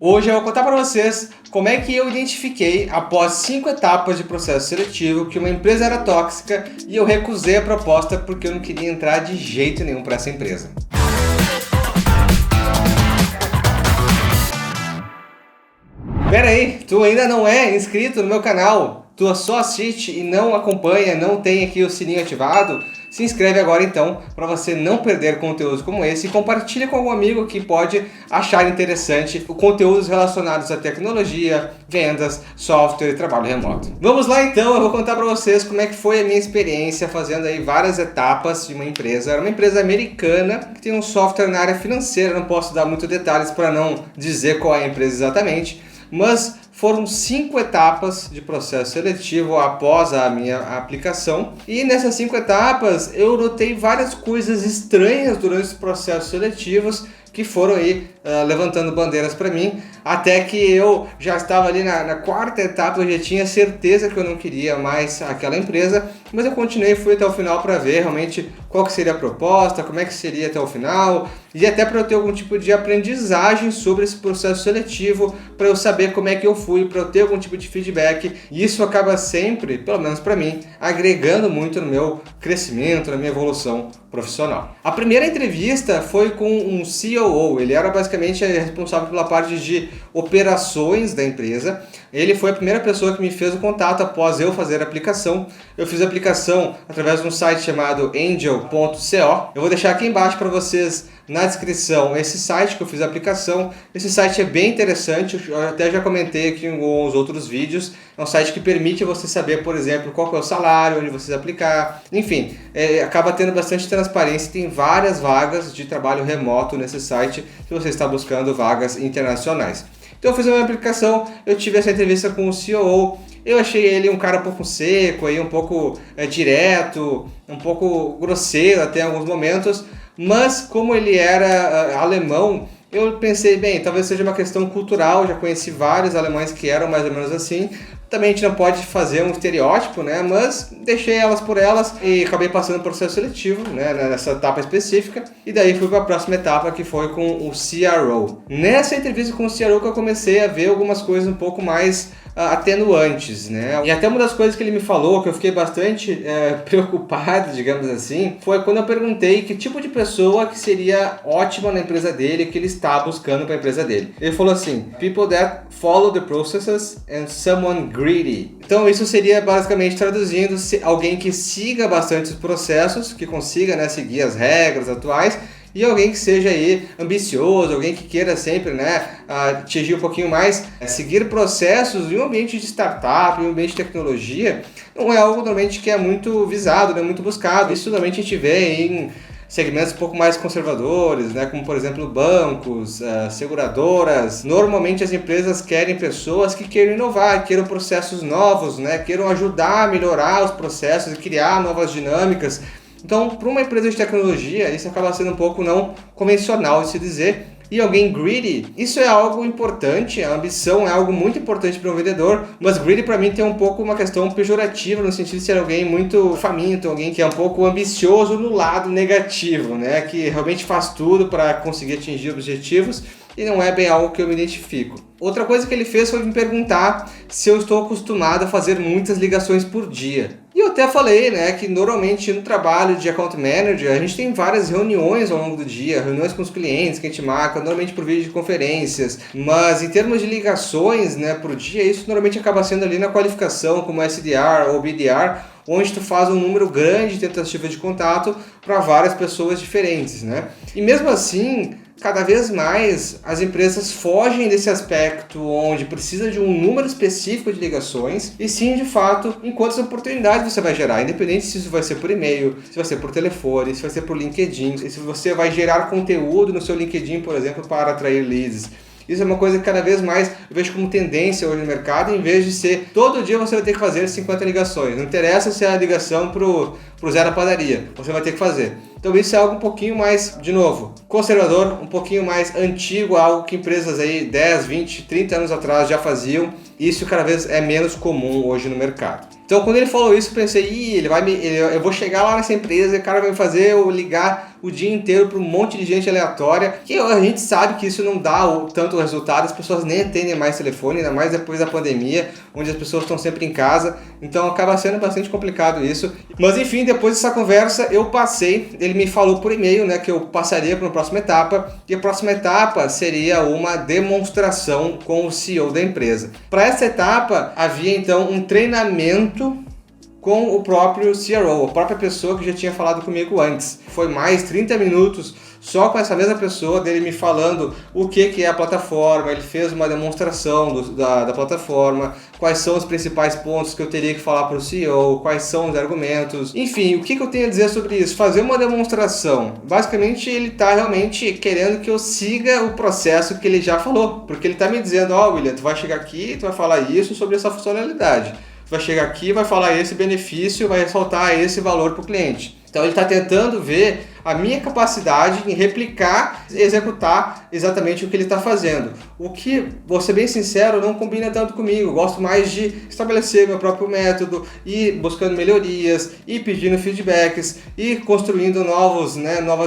Hoje eu vou contar para vocês como é que eu identifiquei, após 5 etapas de processo seletivo, que uma empresa era tóxica e eu recusei a proposta porque eu não queria entrar de jeito nenhum para essa empresa. Pera aí, tu ainda não é inscrito no meu canal? Tu só assiste e não acompanha, não tem aqui o sininho ativado? Se inscreve agora então, para você não perder conteúdos como esse e compartilha com algum amigo que pode achar interessante o conteúdos relacionados à tecnologia, vendas, software e trabalho remoto. Vamos lá então, eu vou contar para vocês como é que foi a minha experiência fazendo aí várias etapas de uma empresa. Era uma empresa americana que tem um software na área financeira, não posso dar muitos detalhes para não dizer qual é a empresa exatamente, mas foram 5 etapas de processo seletivo após a minha aplicação. E nessas 5 etapas eu notei várias coisas estranhas durante os processos seletivos que foram aí levantando bandeiras para mim, até que eu já estava ali na 4ª etapa, eu já tinha certeza que eu não queria mais aquela empresa, mas eu continuei, fui até o final para ver realmente qual que seria a proposta, como é que seria até o final, e até para eu ter algum tipo de aprendizagem sobre esse processo seletivo, para eu saber como é que eu fui, para eu ter algum tipo de feedback, e isso acaba sempre, pelo menos para mim, agregando muito no meu crescimento, na minha evolução profissional. A primeira entrevista foi com um COO, ele era basicamente responsável pela parte de operações da empresa. Ele foi a primeira pessoa que me fez o contato após eu fazer a aplicação. Eu fiz a aplicação através de um site chamado angel.co. Eu vou deixar aqui embaixo para vocês na descrição esse site que eu fiz a aplicação. Esse site é bem interessante, eu até já comentei aqui em alguns outros vídeos. É um site que permite você saber, por exemplo, qual que é o salário, onde você aplicar. Enfim, acaba tendo bastante transparência. Tem várias vagas de trabalho remoto nesse site se você está buscando vagas internacionais. Então eu fiz uma aplicação, eu tive essa entrevista com o COO, eu achei ele um cara um pouco seco, aí, um pouco direto, um pouco grosseiro até em alguns momentos, mas como ele era alemão, eu pensei, bem, talvez seja uma questão cultural, já conheci vários alemães que eram mais ou menos assim. Também a gente não pode fazer um estereótipo, né? Mas deixei elas por elas e acabei passando o processo seletivo, né? Nessa etapa específica. E daí fui para a próxima etapa, que foi com o CRO. Nessa entrevista com o CRO que eu comecei a ver algumas coisas um pouco mais atenuantes, né? E até uma das coisas que ele me falou, que eu fiquei bastante preocupado, digamos assim, foi quando eu perguntei que tipo de pessoa que seria ótima na empresa dele, que ele está buscando para a empresa dele. Ele falou assim: people that follow the processes and someone greedy. Então isso seria basicamente traduzindo alguém que siga bastante os processos, que consiga, né, seguir as regras atuais, e alguém que seja aí ambicioso, alguém que queira sempre, né, atingir um pouquinho mais, seguir processos em um ambiente de startup, em um ambiente de tecnologia, não é algo normalmente que é muito visado, né, muito buscado. Isso normalmente a gente vê em segmentos um pouco mais conservadores, né, como por exemplo bancos, seguradoras. Normalmente as empresas querem pessoas que queiram inovar, queiram processos novos, né, queiram ajudar a melhorar os processos e criar novas dinâmicas. Então, para uma empresa de tecnologia, isso acaba sendo um pouco não convencional de se dizer. E alguém greedy, isso é algo importante, a ambição é algo muito importante para um vendedor, mas greedy para mim tem um pouco uma questão pejorativa, no sentido de ser alguém muito faminto, alguém que é um pouco ambicioso no lado negativo, né? Que realmente faz tudo para conseguir atingir objetivos, e não é bem algo que eu me identifico. Outra coisa que ele fez foi me perguntar se eu estou acostumado a fazer muitas ligações por dia. E eu até falei, né, que normalmente no trabalho de account manager a gente tem várias reuniões ao longo do dia, reuniões com os clientes que a gente marca, normalmente por videoconferências, mas em termos de ligações, né, por dia, isso normalmente acaba sendo ali na qualificação como SDR ou BDR, onde tu faz um número grande de tentativas de contato para várias pessoas diferentes, né? E mesmo assim, cada vez mais as empresas fogem desse aspecto onde precisa de um número específico de ligações e sim, de fato, em quantas oportunidades você vai gerar, independente se isso vai ser por e-mail, se vai ser por telefone, se vai ser por LinkedIn, se você vai gerar conteúdo no seu LinkedIn, por exemplo, para atrair leads. Isso é uma coisa que cada vez mais eu vejo como tendência hoje no mercado, em vez de ser todo dia você vai ter que fazer 50 ligações. Não interessa se é a ligação pro Zé da padaria, você vai ter que fazer. Então isso é algo um pouquinho mais, de novo, conservador, um pouquinho mais antigo, algo que empresas aí 10, 20, 30 anos atrás já faziam. Isso cada vez é menos comum hoje no mercado. Então quando ele falou isso, eu pensei, eu vou chegar lá nessa empresa e o cara vai me fazer eu ligar o dia inteiro para um monte de gente aleatória, que a gente sabe que isso não dá tanto resultado, as pessoas nem atendem mais telefone, ainda mais depois da pandemia, onde as pessoas estão sempre em casa, então acaba sendo bastante complicado isso. Mas enfim, depois dessa conversa eu passei, ele me falou por e-mail, né, que eu passaria para uma próxima etapa, e a próxima etapa seria uma demonstração com o CEO da empresa. Para essa etapa havia então um treinamento com o próprio CRO, a própria pessoa que já tinha falado comigo antes. Foi mais 30 minutos só com essa mesma pessoa, dele me falando o que é a plataforma, ele fez uma demonstração da plataforma, quais são os principais pontos que eu teria que falar para o CEO, quais são os argumentos, enfim, o que eu tenho a dizer sobre isso? Fazer uma demonstração. Basicamente ele está realmente querendo que eu siga o processo que ele já falou, porque ele está me dizendo, William, tu vai chegar aqui e tu vai falar isso sobre essa funcionalidade. Vai chegar aqui, vai falar esse benefício, vai ressaltar esse valor para o cliente. Então ele está tentando ver a minha capacidade em replicar e executar exatamente o que ele está fazendo. O que, vou ser bem sincero, não combina tanto comigo. Eu gosto mais de estabelecer meu próprio método, ir buscando melhorias, ir pedindo feedbacks, ir construindo novas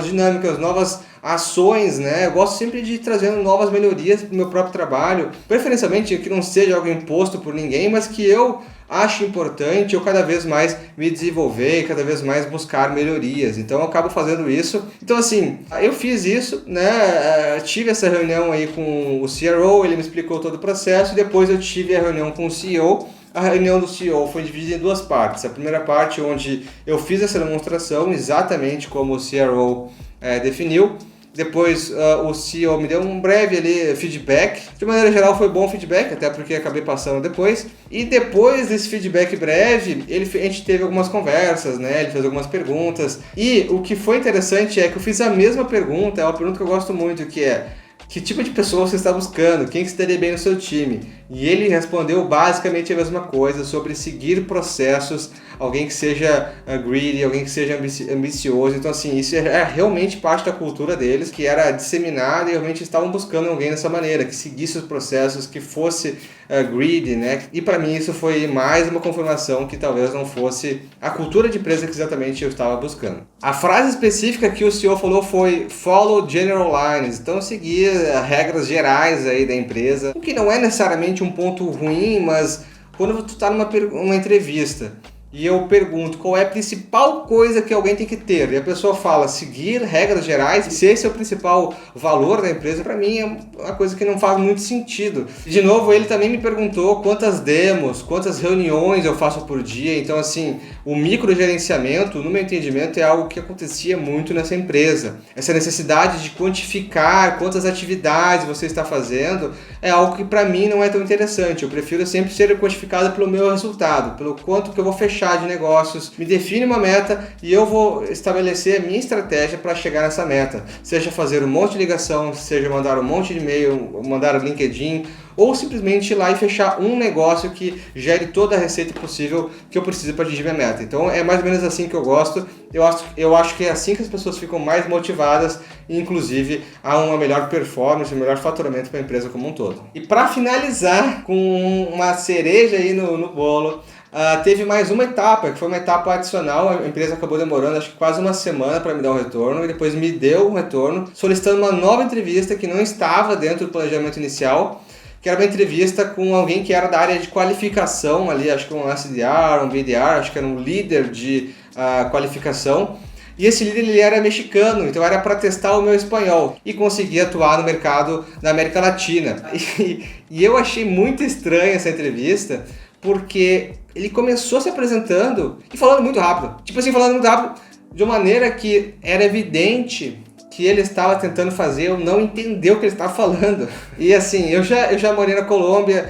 dinâmicas, novas ações, né? Eu gosto sempre de ir trazendo novas melhorias para o meu próprio trabalho, preferencialmente que não seja algo imposto por ninguém, mas que eu acho importante eu cada vez mais me desenvolver e cada vez mais buscar melhorias. Então eu acabo fazendo isso. Então assim, eu fiz isso, né? Tive essa reunião aí com o CRO, ele me explicou todo o processo, e depois eu tive a reunião com o CEO. A reunião do CEO foi dividida em duas partes. A primeira parte onde eu fiz essa demonstração exatamente como o CRO definiu. Depois o CEO me deu um breve feedback. De maneira geral foi bom o feedback, até porque acabei passando depois. E depois desse feedback breve, a gente teve algumas conversas, né? Ele fez algumas perguntas. E o que foi interessante é que eu fiz a mesma pergunta, é uma pergunta que eu gosto muito, que é: que tipo de pessoa você está buscando? Quem que estaria bem no seu time? E ele respondeu basicamente a mesma coisa, sobre seguir processos, alguém que seja greedy, alguém que seja ambicioso. Então assim, isso é realmente parte da cultura deles, que era disseminada, e realmente estavam buscando alguém dessa maneira, que seguisse os processos, que fosse greedy, né? E para mim isso foi mais uma confirmação que talvez não fosse a cultura de empresa que exatamente eu estava buscando. A frase específica que o CEO falou foi "follow general lines", então seguir regras gerais aí da empresa, o que não é necessariamente um ponto ruim, mas quando tu está numa entrevista e eu pergunto qual é a principal coisa que alguém tem que ter, e a pessoa fala seguir regras gerais, se esse é o principal valor da empresa, para mim é uma coisa que não faz muito sentido. De novo, ele também me perguntou quantas demos, quantas reuniões eu faço por dia. Então assim, o microgerenciamento, no meu entendimento, é algo que acontecia muito nessa empresa. Essa necessidade de quantificar quantas atividades você está fazendo é algo que para mim não é tão interessante. Eu prefiro sempre ser quantificado pelo meu resultado, pelo quanto que eu vou fechar de negócios. Me define uma meta e eu vou estabelecer a minha estratégia para chegar nessa meta. Seja fazer um monte de ligação, seja mandar um monte de e-mail, mandar um LinkedIn, ou simplesmente ir lá e fechar um negócio que gere toda a receita possível que eu preciso para atingir minha meta. Então é mais ou menos assim que eu gosto. Eu acho que é assim que as pessoas ficam mais motivadas e inclusive há uma melhor performance, um melhor faturamento para a empresa como um todo. E para finalizar com uma cereja aí no bolo, teve mais uma etapa, que foi uma etapa adicional. A empresa acabou demorando acho que quase uma semana para me dar um retorno, e depois me deu um retorno solicitando uma nova entrevista que não estava dentro do planejamento inicial, que era uma entrevista com alguém que era da área de qualificação ali, acho que um SDR, um BDR, acho que era um líder de qualificação. E esse líder ele era mexicano, então era para testar o meu espanhol e conseguir atuar no mercado da América Latina. E eu achei muito estranha essa entrevista, porque ele começou se apresentando e falando muito rápido. Tipo assim, falando muito rápido, de uma maneira que era evidente que ele estava tentando fazer eu não entender o que ele estava falando. E assim, eu já morei na Colômbia,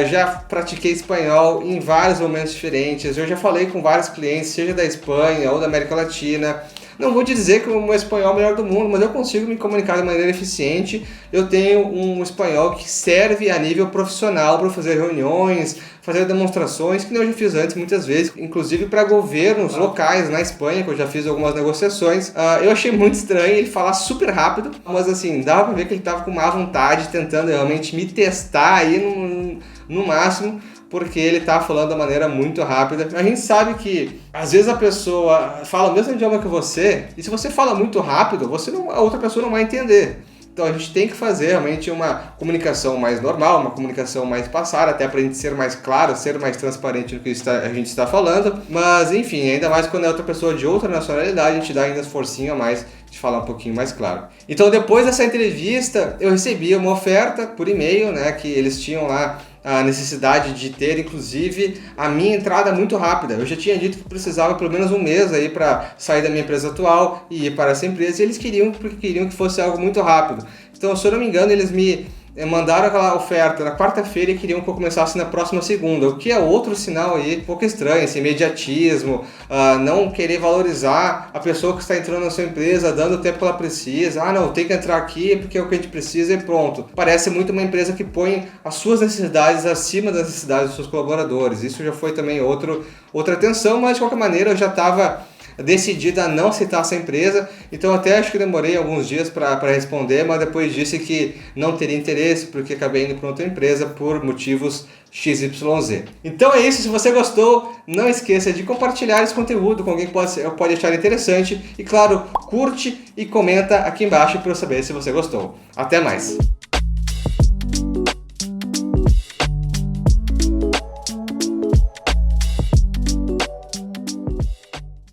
já pratiquei espanhol em vários momentos diferentes, eu já falei com vários clientes, seja da Espanha ou da América Latina. Não vou dizer que o meu espanhol é o melhor do mundo, mas eu consigo me comunicar de maneira eficiente. Eu tenho um espanhol que serve a nível profissional para fazer reuniões, fazer demonstrações, que nem eu já fiz antes muitas vezes, inclusive para governos locais na Espanha, que eu já fiz algumas negociações. Eu achei muito estranho ele falar super rápido, mas assim, dava para ver que ele estava com má vontade, tentando realmente me testar aí no máximo, porque ele tá falando da maneira muito rápida. A gente sabe que às vezes a pessoa fala o mesmo idioma que você, e se você fala muito rápido, a outra pessoa não vai entender. Então a gente tem que fazer realmente uma comunicação mais normal, uma comunicação mais passada, até para a gente ser mais claro, ser mais transparente no que a gente está falando. Mas enfim, ainda mais quando é outra pessoa de outra nacionalidade, a gente dá ainda esforcinho a mais de falar um pouquinho mais claro. Então depois dessa entrevista, eu recebi uma oferta por e-mail, né, que eles tinham lá a necessidade de ter, inclusive, a minha entrada muito rápida. Eu já tinha dito que precisava pelo menos um mês aí para sair da minha empresa atual e ir para essa empresa, e eles queriam que fosse algo muito rápido. Então, se eu não me engano, eles me mandaram aquela oferta na quarta-feira e queriam que eu começasse na próxima segunda, o que é outro sinal aí um pouco estranho, esse imediatismo, não querer valorizar a pessoa que está entrando na sua empresa, dando o tempo que ela precisa. Não, tem que entrar aqui porque é o que a gente precisa e pronto. Parece muito uma empresa que põe as suas necessidades acima das necessidades dos seus colaboradores. Isso já foi também outra atenção, mas de qualquer maneira eu já estava decidida a não aceitar essa empresa, então até acho que demorei alguns dias para responder, mas depois disse que não teria interesse porque acabei indo para outra empresa por motivos XYZ. Então é isso, se você gostou, não esqueça de compartilhar esse conteúdo com alguém que pode achar interessante e claro, curte e comenta aqui embaixo para eu saber se você gostou. Até mais!